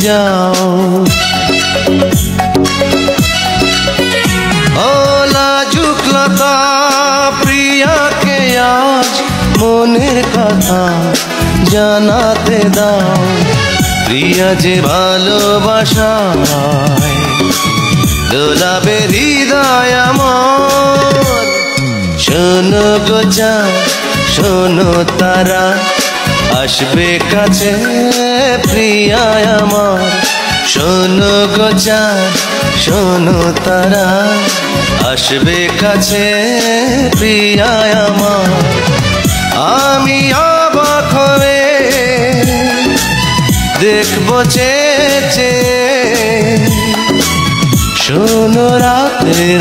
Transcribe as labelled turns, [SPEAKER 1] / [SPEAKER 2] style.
[SPEAKER 1] যাও। ও লাজুক লতা প্রিয়াকে আজ মনের কথা জানাতে দাও। প্রিয়া যে ভালোবাসায় দোলাবে হৃদয় আমার। শোনো গো চাঁদ শোনো তারা আসবে কাছে প্রিয়া আমার। শোনো গো চাঁদ শোনো তারা আসবে কাছে প্রিয়া আমার। আমি অবাক হয়ে দেখবো চেয়ে চেয়ে শোনো রাতের